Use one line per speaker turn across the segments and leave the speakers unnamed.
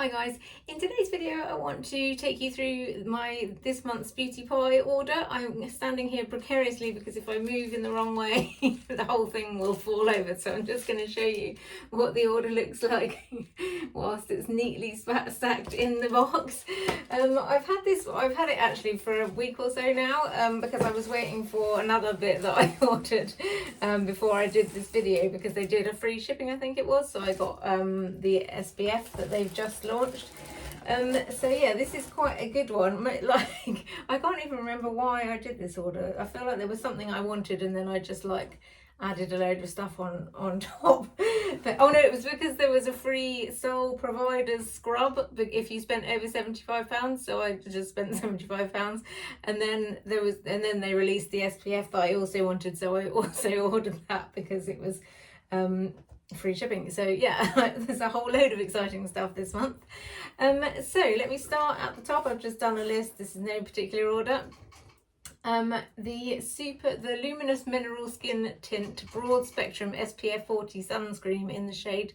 Hi guys, in today's video I want to take you through this month's Beauty Pie order. I'm standing here precariously because if I move in the wrong way the whole thing will fall over, so I'm just going to show you what the order looks like whilst it's neatly stacked in the box. I've had it actually for a week or so now because I was waiting for another bit that I ordered before I did this video, because they did a free shipping, I think it was, so I got the SPF that they've just launched. So yeah, this is quite a good one. Like, I can't even remember why I did this order. I feel like there was something I wanted and then I just like added a load of stuff on top. But oh no, it was because there was a free sole provider's scrub if you spent over £75, so I just spent £75, and then they released the SPF that I also wanted, so I also ordered that because it was free shipping. So yeah, there's a whole load of exciting stuff this month. So let me start at the top. I've just done a list. This is no particular order. The Luminous Mineral Skin Tint Broad Spectrum SPF 40 Sunscreen in the shade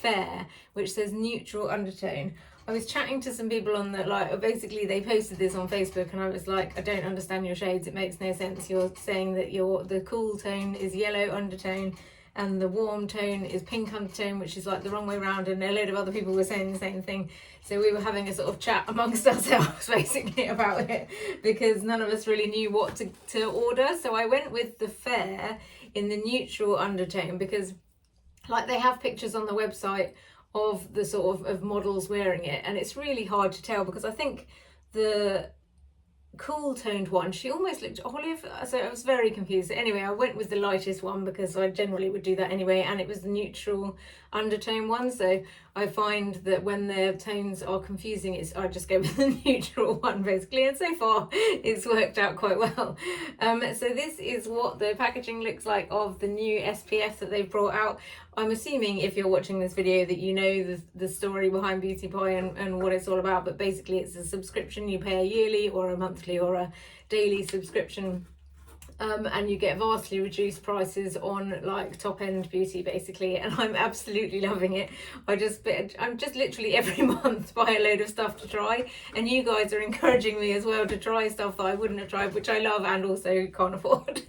Fair, which says neutral undertone. I was chatting to some people on basically they posted this on Facebook, and I was like, I don't understand your shades, it makes no sense. You're saying that the cool tone is yellow undertone and the warm tone is pink undertone, which is like the wrong way around, and a load of other people were saying the same thing. So we were having a sort of chat amongst ourselves basically about it, because none of us really knew what to order. So I went with the Fair in the neutral undertone, because like they have pictures on the website of the sort of models wearing it, and it's really hard to tell because I think the cool toned one, she almost looked olive, so I was very confused. Anyway, I went with the lightest one because I generally would do that anyway, and it was the neutral undertone one. So I find that when their tones are confusing, I just go with the neutral one basically, and so far it's worked out quite well. So this is what the packaging looks like of the new SPF that they've brought out. I'm assuming if you're watching this video that you know the story behind Beauty Pie and what it's all about, but basically it's a subscription. You pay a yearly or a monthly or a daily subscription, and you get vastly reduced prices on like top end beauty basically, and I'm absolutely loving it. I'm just literally every month buy a load of stuff to try, and you guys are encouraging me as well to try stuff that I wouldn't have tried, which I love and also can't afford.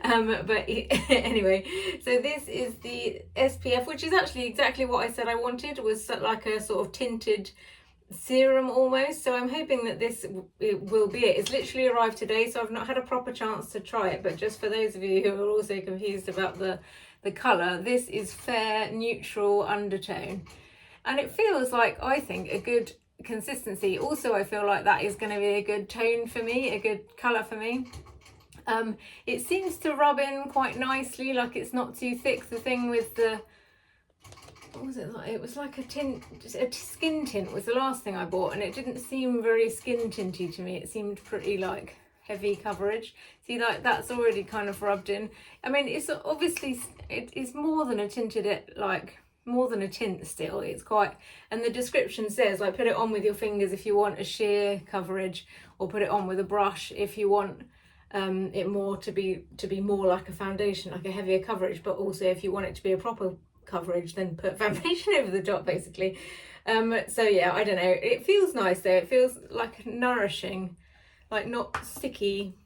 But anyway, so this is the SPF, which is actually exactly what I said I wanted, was like a sort of tinted serum almost. So I'm hoping that it will be it. It's literally arrived today, so I've not had a proper chance to try it, but just for those of you who are also confused about the colour, this is Fair Neutral Undertone, and it feels like, I think, a good consistency. Also, I feel like that is going to be a good tone for me, a good colour for me. It seems to rub in quite nicely, like it's not too thick. The thing with the, what was it like? It was like a skin tint was the last thing I bought, and it didn't seem very skin tinty to me. It seemed pretty like heavy coverage. See, like that's already kind of rubbed in. I mean, it's obviously, it is more than a tinted, like more than a tint still. It's quite, and the description says like put it on with your fingers if you want a sheer coverage, or put it on with a brush if you want it more to be more like a foundation, like a heavier coverage. But also if you want it to be a proper coverage, then put foundation over the top basically. So yeah, I don't know, it feels nice though. It feels like nourishing, like not sticky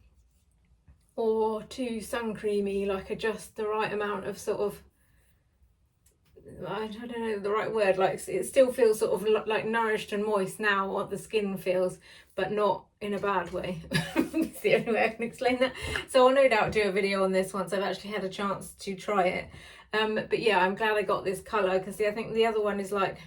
or too sun creamy, like just the right amount of sort of, I don't know the right word, like it still feels sort of like nourished and moist now, what the skin feels, but not in a bad way. It's the only way I can explain that. So I'll no doubt do a video on this once I've actually had a chance to try it. But yeah, I'm glad I got this colour, because I think the other one is like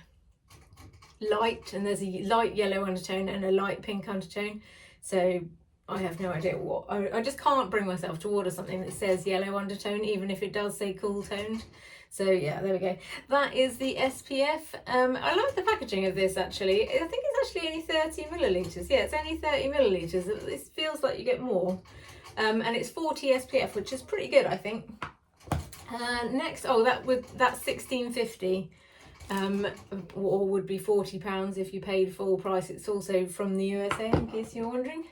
light, and there's a light yellow undertone and a light pink undertone. So I have no idea what, I just can't bring myself to order something that says yellow undertone, even if it does say cool toned. So yeah, there we go. That is the SPF. I like the packaging of this actually. I think it's actually only 30 millilitres. Yeah, it's only 30 millilitres. This feels like you get more. And it's 40 SPF, which is pretty good, I think. Next, that's £16.50, or would be £40 if you paid full price. It's also from the USA, in case you're wondering.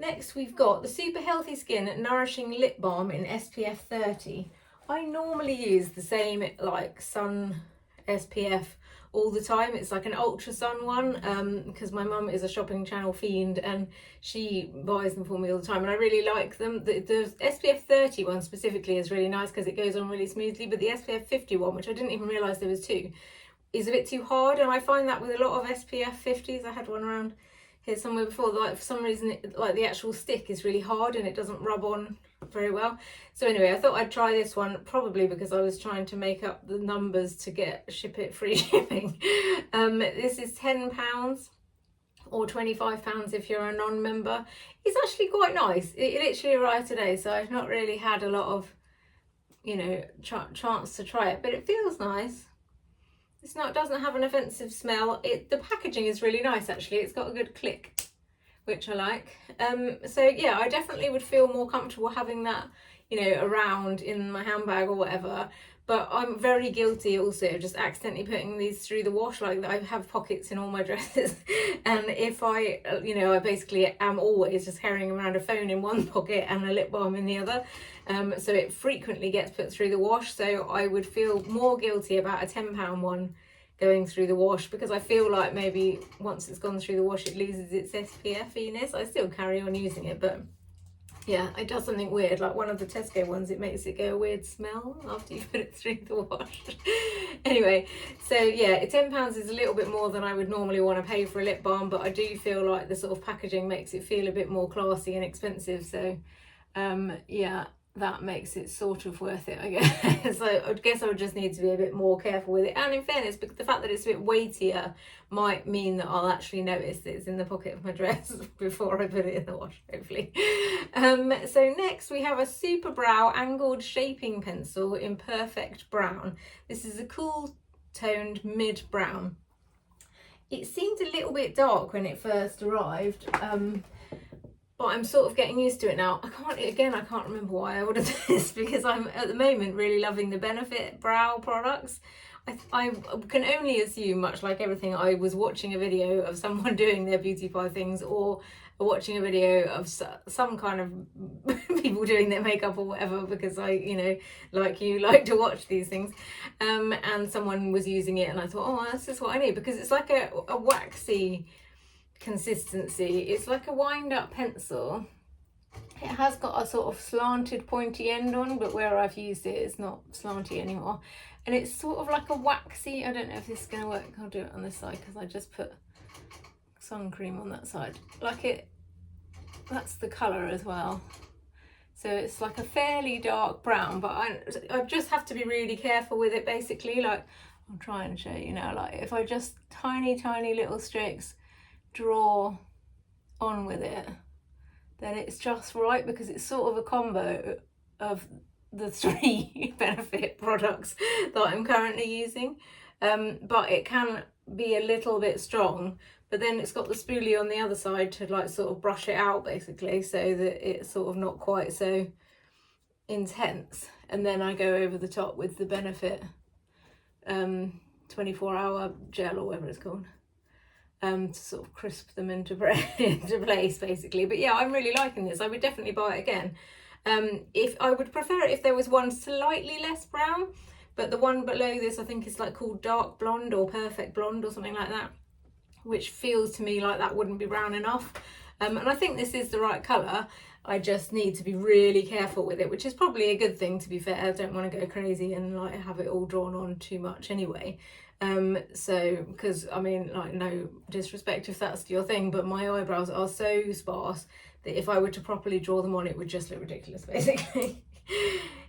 Next, we've got the Super Healthy Skin Nourishing Lip Balm in SPF 30. I normally use the same like sun SPF all the time. It's like an Ultra Sun one, because my mum is a shopping channel fiend and she buys them for me all the time, and I really like them. The SPF 30 one specifically is really nice because it goes on really smoothly, but the SPF 50 one, which I didn't even realise there was two, is a bit too hard, and I find that with a lot of SPF 50s. I had one around here somewhere before, like for some reason like the actual stick is really hard and it doesn't rub on very well. So anyway, I thought I'd try this one, probably because I was trying to make up the numbers to get free shipping. This is £10 or £25 if you're a non-member. It's actually quite nice. It literally arrived today, so I've not really had a lot of, you know, chance to try it, but it feels nice. It's not, doesn't have an offensive smell. The packaging is really nice actually. It's got a good click, which I like. So yeah, I definitely would feel more comfortable having that, you know, around in my handbag or whatever. But I'm very guilty also of just accidentally putting these through the wash. Like, I have pockets in all my dresses, and if I, you know, I basically am always just carrying around a phone in one pocket and a lip balm in the other. So it frequently gets put through the wash. So I would feel more guilty about a £10 one going through the wash, because I feel like maybe once it's gone through the wash it loses its SPF-iness. I still carry on using it, but yeah, it does something weird. Like one of the Tesco ones, it makes it go a weird smell after you put it through the wash. Anyway, so yeah, £10 is a little bit more than I would normally want to pay for a lip balm, but I do feel like the sort of packaging makes it feel a bit more classy and expensive. So yeah, that makes it sort of worth it, I guess. So I guess I would just need to be a bit more careful with it. And in fairness, because the fact that it's a bit weightier might mean that I'll actually notice that it's in the pocket of my dress before I put it in the wash, hopefully. So next we have a Superbrow Angled Shaping Pencil in Perfect Brown. This is a cool toned mid brown. It seemed a little bit dark when it first arrived, but I'm sort of getting used to it now. I can't remember why I ordered this, because I'm at the moment really loving the Benefit brow products. I can only assume, much like everything, I was watching a video of someone doing their beautify things, or watching a video of some kind of people doing their makeup or whatever, because I, you know, like you, like to watch these things, and someone was using it and I thought, oh, that's just what I need, because it's like a waxy consistency. It's like a wind up pencil. It has got a sort of slanted pointy end on, but where I've used it, it's not slanty anymore, and it's sort of like a waxy, I don't know if this is going to work, I'll do it on this side because I just put sun cream on that side. Like it, that's the colour as well. So it's like a fairly dark brown, but I just have to be really careful with it basically. Like, I'll try and show you now, like if I just tiny little strokes draw on with it, then it's just right, because it's sort of a combo of the 3 Benefit products that I'm currently using, but it can be a little bit strong, but then it's got the spoolie on the other side to like sort of brush it out basically, so that it's sort of not quite so intense. And then I go over the top with the Benefit 24-hour gel or whatever it's called, to sort of crisp them into place basically. But yeah, I'm really liking this. I would definitely buy it again. If I would prefer it if there was one slightly less brown, but the one below this I think is like called Dark Blonde or Perfect Blonde or something like that, which feels to me like that wouldn't be brown enough. And I think this is the right colour. I just need to be really careful with it, which is probably a good thing, to be fair. I don't want to go crazy and like have it all drawn on too much anyway. So, because I mean, like, no disrespect if that's your thing, but my eyebrows are so sparse that if I were to properly draw them on, it would just look ridiculous basically.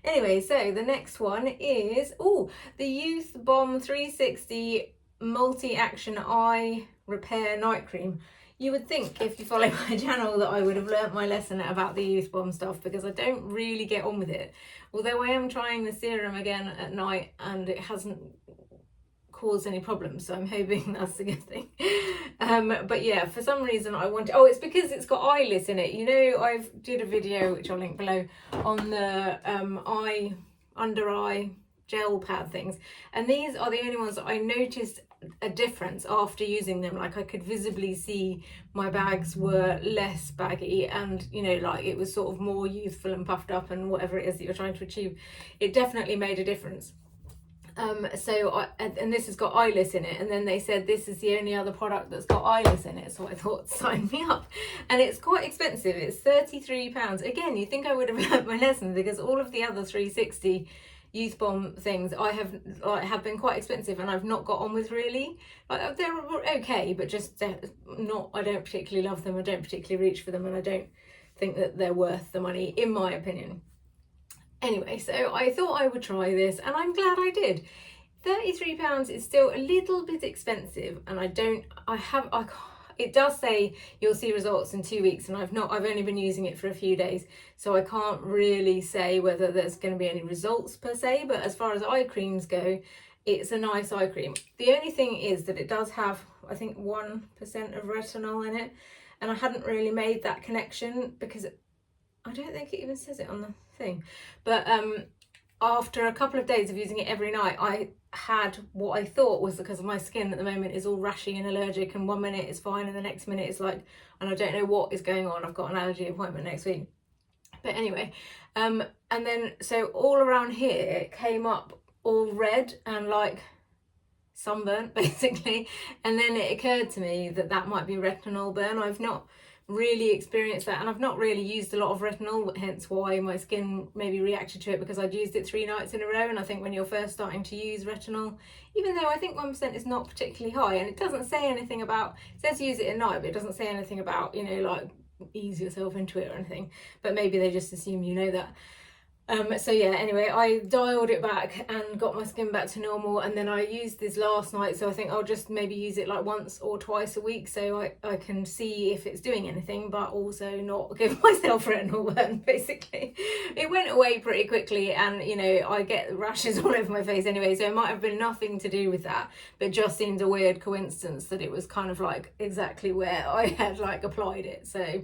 Anyway, so the next one is the Youthbomb 360 multi-action eye repair night cream. You would think, if you follow my channel, that I would have learnt my lesson about the Youthbomb stuff, because I don't really get on with it. Although I am trying the serum again at night and it hasn't caused any problems, so I'm hoping that's a good thing. But yeah, for some reason I want it's because it's got eyelets in it. You know, I've did a video which I'll link below on the under eye gel pad things, and these are the only ones that I noticed a difference after using them. Like, I could visibly see my bags were less baggy, and you know, like it was sort of more youthful and puffed up and whatever it is that you're trying to achieve. It definitely made a difference. And this has got eyeless in it, and then they said this is the only other product that's got eyeless in it, so I thought, sign me up. And it's quite expensive, it's £33. Again, you think I would have learnt my lesson, because all of the other 360 Youthbomb things I have been quite expensive, and I've not got on with really. Like, they're okay, but just not, I don't particularly love them, I don't particularly reach for them, and I don't think that they're worth the money, in my opinion. Anyway, so I thought I would try this, and I'm glad I did. £33 is still a little bit expensive, and it does say you'll see results in 2 weeks, and I've only been using it for a few days, so I can't really say whether there's going to be any results per se. But as far as eye creams go, it's a nice eye cream. The only thing is that it does have, I think, 1% of retinol in it, and I hadn't really made that connection because I don't think it even says it on the thing. But after a couple of days of using it every night, I had what I thought was, because my skin at the moment is all rashy and allergic, and 1 minute it's fine and the next minute it's like, and I don't know what is going on. I've got an allergy appointment next week. But anyway, and then so all around here it came up all red and like sunburnt basically, and then it occurred to me that that might be retinol burn. I've not really experienced that, and I've not really used a lot of retinol, hence why my skin maybe reacted to it, because I'd used it 3 nights in a row. And I think when you're first starting to use retinol, even though I think 1% is not particularly high, and it doesn't say anything about, it says use it at night, but it doesn't say anything about, you know, like ease yourself into it or anything, but maybe they just assume you know that. So yeah, anyway, I dialed it back and got my skin back to normal, and then I used this last night, so I think I'll just maybe use it like once or twice a week, so I can see if it's doing anything, but also not give myself retinol burn, basically. It went away pretty quickly, and you know, I get rashes all over my face anyway, so it might have been nothing to do with that, but just seemed a weird coincidence that it was kind of like exactly where I had like applied it. So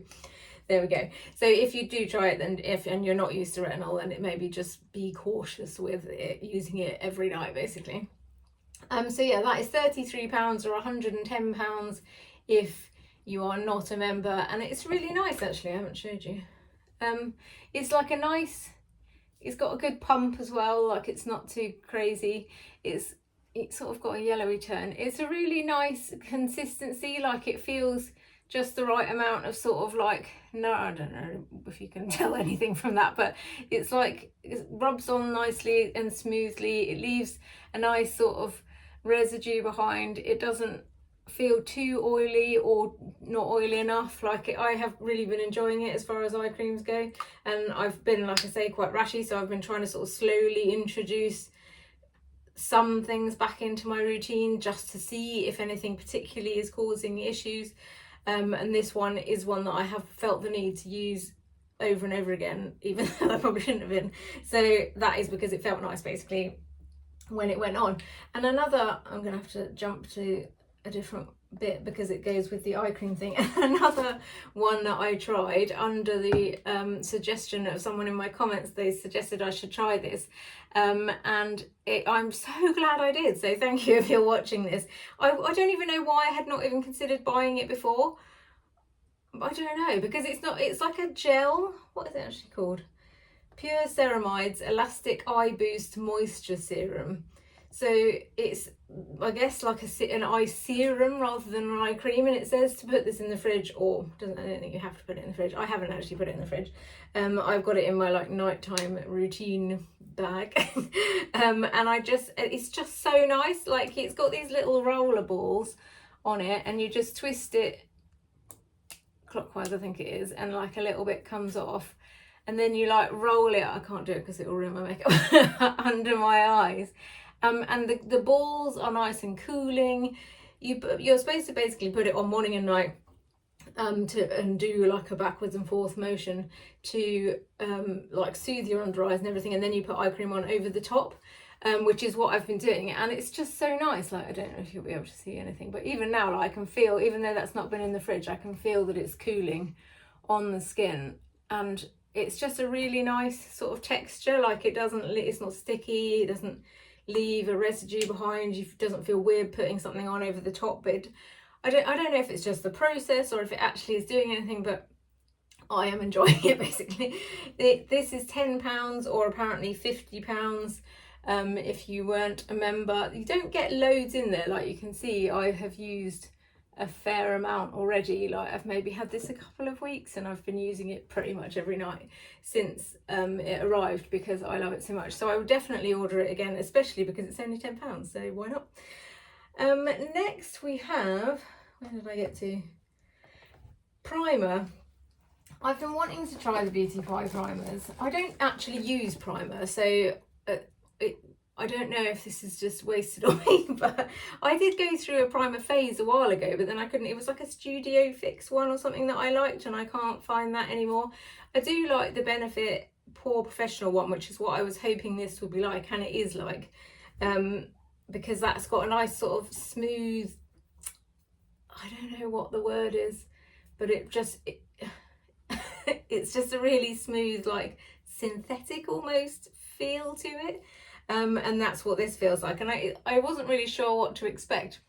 there we go. So if you do try it, then and you're not used to retinol, then it maybe just be cautious with it, using it every night basically. So yeah, that is £33 or £110 if you are not a member, and it's really nice actually. I haven't showed you. It's like a nice, it's got a good pump as well, like it's not too crazy. It's sort of got a yellowy turn. It's a really nice consistency, like it feels just the right amount of sort of like, no, I don't know if you can tell anything from that, but it's like, it rubs on nicely and smoothly. It leaves a nice sort of residue behind. It doesn't feel too oily or not oily enough. Like I have really been enjoying it as far as eye creams go, and I've been, like I say, quite rashy, so I've been trying to sort of slowly introduce some things back into my routine just to see if anything particularly is causing issues. And this one is one that I have felt the need to use over and over again, even though I probably shouldn't have been. So that is because it felt nice basically when it went on. And another, I'm gonna have to jump to a different bit because it goes with the eye cream thing. Another one that I tried under the suggestion of someone in my comments, they suggested I should try this, and I'm so glad I did, so thank you if you're watching this. I don't even know why I had not even considered buying it before. I don't know, because it's like a gel. What is it actually called? Pure Ceremides Elastic Eye Boost Moisture Serum. So it's, I guess, like an eye serum rather than an eye cream, and it says to put this in the fridge, or I don't think you have to put it in the fridge. I haven't actually put it in the fridge. I've got it in my like nighttime routine bag. And it's just so nice. Like it's got these little roller balls on it, and you just twist it clockwise, I think it is, and like a little bit comes off, and then you like roll it, I can't do it because it will ruin my makeup, under my eyes. And the balls are nice and cooling. You're supposed to basically put it on morning and night, and do like a backwards and forth motion to like soothe your under eyes and everything, and then you put eye cream on over the top, which is what I've been doing, and it's just so nice. Like I don't know if you'll be able to see anything, but even now, like, I can feel, even though that's not been in the fridge, I can feel that it's cooling on the skin, and it's just a really nice sort of texture. Like it's not sticky, it doesn't leave a residue behind. It doesn't feel weird putting something on over the top, but I don't know if it's just the process or if it actually is doing anything, but I am enjoying it basically. This is £10 or apparently £50 If you weren't a member, you don't get loads in there. Like you can see, I have used a fair amount already. Like I've maybe had this a couple of weeks and I've been using it pretty much every night since it arrived because I love it so much. So I would definitely order it again, especially because it's only £10, so why not? Next we have, where did I get to? Primer. I've been wanting to try the Beauty Pie primers. I don't actually use primer, so I don't know if this is just wasted on me, but I did go through a primer phase a while ago, but then I couldn't, it was like a Studio Fix one or something that I liked, and I can't find that anymore. I do like the Benefit Pore Professional one, which is what I was hoping this would be like, and it is like, because that's got a nice sort of smooth, I don't know what the word is, but it's just a really smooth, like synthetic almost feel to it. And that's what this feels like, and I wasn't really sure what to expect.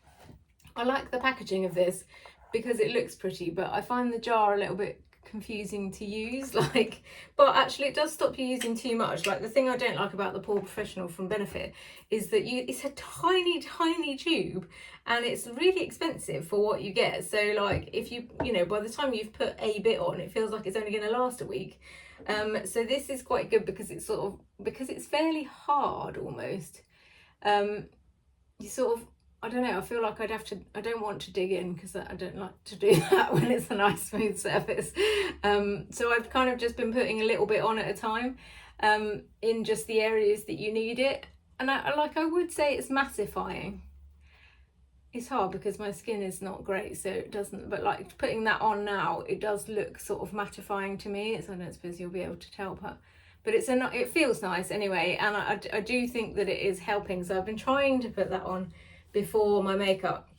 I like the packaging of this because it looks pretty, but I find the jar a little bit confusing to use, like, but actually it does stop you using too much. Like the thing I don't like about the Pore Professional from Benefit is that it's a tiny tube and it's really expensive for what you get. So like if you know, by the time you've put a bit on, it feels like it's only going to last a week. So this is quite good because it's because it's fairly hard almost. You sort of, I don't know, I feel like I don't want to dig in because I don't like to do that when it's a nice smooth surface. So I've kind of just been putting a little bit on at a time in just the areas that you need it. And I would say it's mattifying. It's hard because my skin is not great, so it doesn't, but like putting that on now, it does look sort of mattifying to me. I don't suppose you'll be able to tell, but it feels nice anyway, and I do think that it is helping. So I've been trying to put that on before my makeup,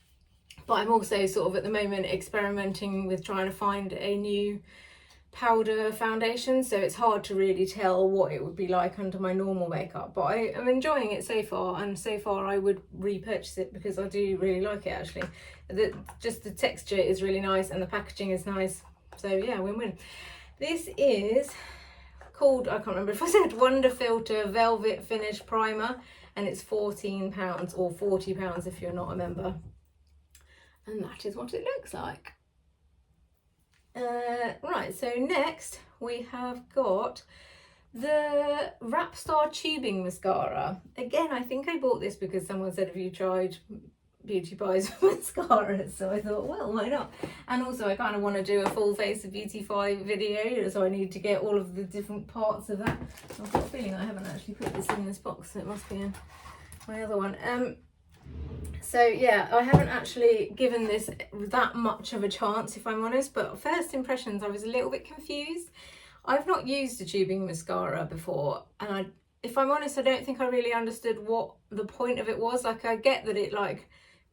but I'm also sort of at the moment experimenting with trying to find a new powder foundation, so it's hard to really tell what it would be like under my normal makeup, but I am enjoying it so far, and so far I would repurchase it because I do really like it actually. Just the texture is really nice and the packaging is nice, so yeah, win-win. This is called, I can't remember if I said Wonderfilter Velvet Finish Primer, and it's £14 or £40 if you're not a member, and that is what it looks like. Right, so next we have got the Wrap Star Tubing Mascara. Again, I think I bought this because someone said, have you tried Beauty Pie's mascara? So I thought, well, why not? And also I kind of want to do a full face of Beauty Pie video, so I need to get all of the different parts of that. I've got a feeling I haven't actually put this in this box, so it must be in my other one. So yeah, I haven't actually given this that much of a chance, if I'm honest, but first impressions, I was a little bit confused. I've not used a tubing mascara before, and if I'm honest, I don't think I really understood what the point of it was. Like, I get that it like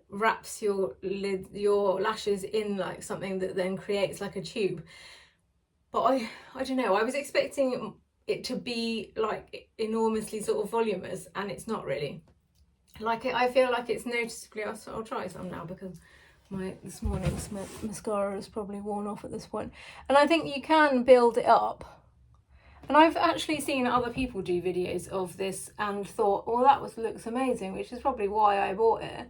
wraps your lashes in like something that then creates like a tube, but I don't know, I was expecting it to be like enormously sort of voluminous, and it's not really. Like I feel like it's noticeably, I'll try some now because this morning's mascara is probably worn off at this point. And I think you can build it up. And I've actually seen other people do videos of this and thought, well, that looks amazing, which is probably why I bought it.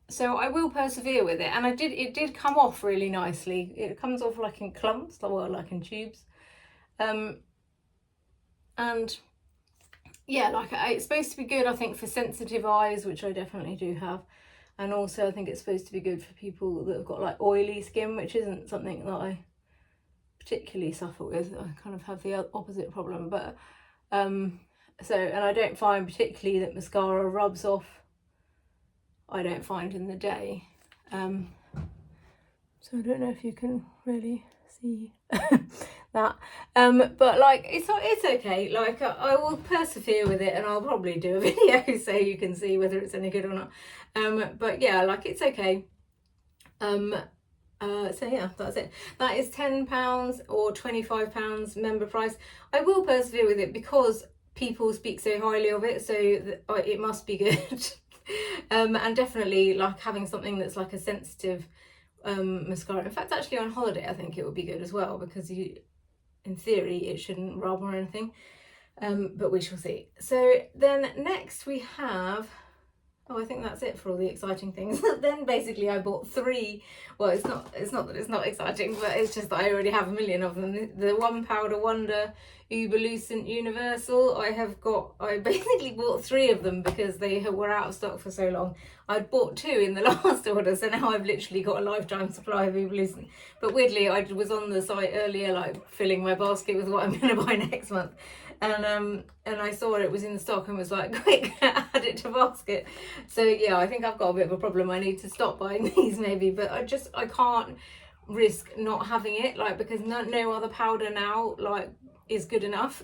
So I will persevere with it. And it did come off really nicely. It comes off like in clumps, well, like in tubes. And yeah, like it's supposed to be good, I think, for sensitive eyes, which I definitely do have. And also I think it's supposed to be good for people that have got like oily skin, which isn't something that I particularly suffer with. I kind of have the opposite problem, but and I don't find particularly that mascara rubs off, I don't find, in the day. So I don't know if you can really see that, but like it's okay. Like I will persevere with it, and I'll probably do a video so you can see whether it's any good or not. But yeah, like it's okay. So yeah, that's it. That is £10 or £25 member price. I will persevere with it because people speak so highly of it, so it must be good. And definitely like having something that's like a sensitive mascara. In fact, actually on holiday I think it would be good as well, because in theory it shouldn't rub or anything. but we shall see. So then next we have, oh, I think that's it for all the exciting things. Then basically I bought 3, well, it's not that it's not exciting, but it's just that I already have a million of them. The One Powder Wonder Uber-Lucent Universal, I basically bought 3 of them because they were out of stock for so long. I'd bought 2 in the last order, so now I've literally got a lifetime supply of Uber-Lucent. But weirdly, I was on the site earlier, like filling my basket with what I'm going to buy next month. And I saw it was in stock and was like, quick, add it to basket. So yeah, I think I've got a bit of a problem. I need to stop buying these maybe, but I can't risk not having it, like, because no other powder now like is good enough.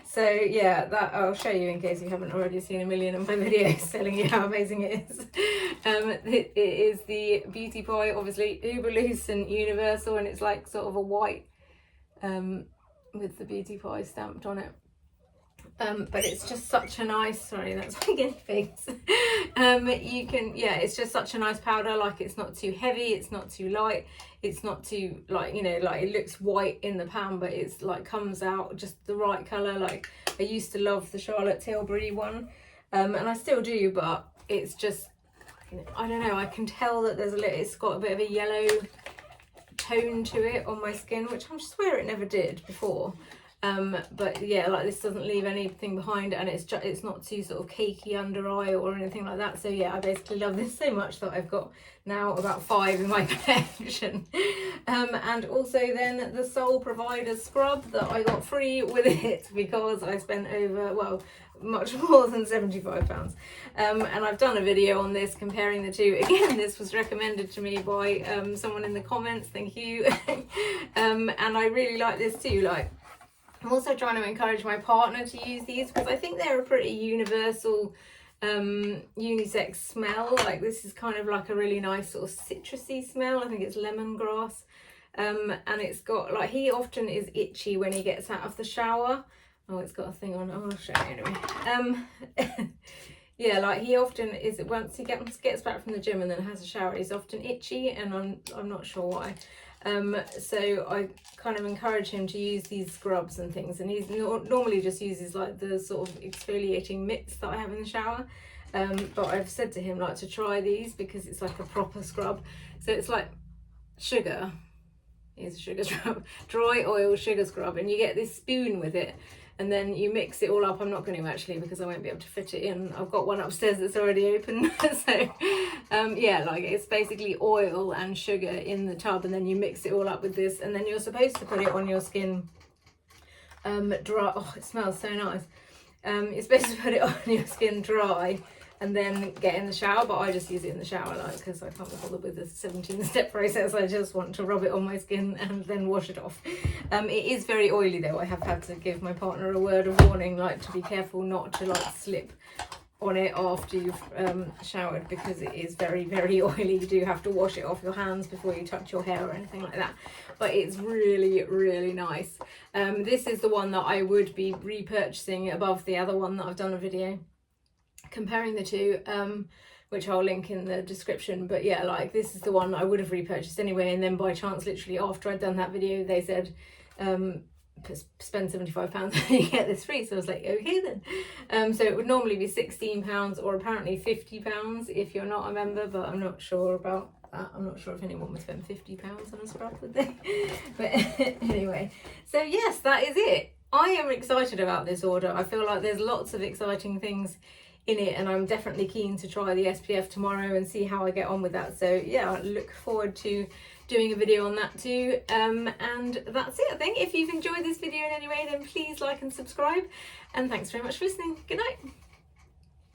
So yeah, that I'll show you in case you haven't already seen a million of my videos telling you how amazing it is. It is the Beauty Pie, obviously Uber-Lucent Universal, and it's like sort of a white with the Beauty Pie stamped on it. But it's just such a nice, sorry, that's my guinea pigs. It's just such a nice powder. Like, it's not too heavy, it's not too light, it's not too, like, you know, like, it looks white in the pan, but it's like comes out just the right colour. Like, I used to love the Charlotte Tilbury one, and I still do, but it's just, I don't know, I can tell that it's got a bit of a yellow tone to it on my skin, which I swear it never did before. But yeah, like, this doesn't leave anything behind, and it's not too sort of cakey under eye or anything like that. So yeah, I basically love this so much that I've got now about 5 in my collection. And also then the Sole Provider scrub that I got free with it because I spent over, well, much more than £75. And I've done a video on this comparing the two. Again, this was recommended to me by someone in the comments, thank you. And I really like this too. Like, I'm also trying to encourage my partner to use these because I think they're a pretty universal unisex smell. Like, this is kind of like a really nice sort of citrusy smell. I think it's lemongrass. And it's got, like, he often is itchy when he gets out of the shower. Oh, it's got a thing on. I'll show you anyway. Yeah, like, he often is, once he gets back from the gym and then has a shower, he's often itchy, and I'm not sure why. So I kind of encourage him to use these scrubs and things, and he's normally just uses like the sort of exfoliating mitts that I have in the shower. But I've said to him, like, to try these because it's like a proper scrub. So it's like sugar. Here's a sugar scrub, dry oil sugar scrub, and you get this spoon with it, and then you mix it all up. I'm not going to actually because I won't be able to fit it in. I've got one upstairs that's already open. So yeah, like, it's basically oil and sugar in the tub, and then you mix it all up with this, and then you're supposed to put it on your skin dry. Oh, it smells so nice. You're supposed to put it on your skin dry and then get in the shower, but I just use it in the shower, like, because I can't be bothered with the 17-step process. I just want to rub it on my skin and then wash it off. It is very oily though. I have had to give my partner a word of warning, like, to be careful not to, like, slip on it after you've showered, because it is very, very oily. You do have to wash it off your hands before you touch your hair or anything like that, but it's really, really nice. This is the one that I would be repurchasing above the other one that I've done a video comparing the two, which I'll link in the description. But yeah, like, this is the one I would have repurchased anyway, and then by chance, literally after I'd done that video, they said spend £75 and you get this free. So I was like, okay then. So it would normally be £16 or apparently £50 if you're not a member, but I'm not sure about that. I'm not sure if anyone would spend £50 on a scrub, would they? But anyway, so yes, that is it. I am excited about this order. I feel like there's lots of exciting things in it, and I'm definitely keen to try the SPF tomorrow and see how I get on with that. So yeah, I look forward to doing a video on that too. And that's it, I think. If you've enjoyed this video in any way, then please like and subscribe, and thanks very much for listening. Good night.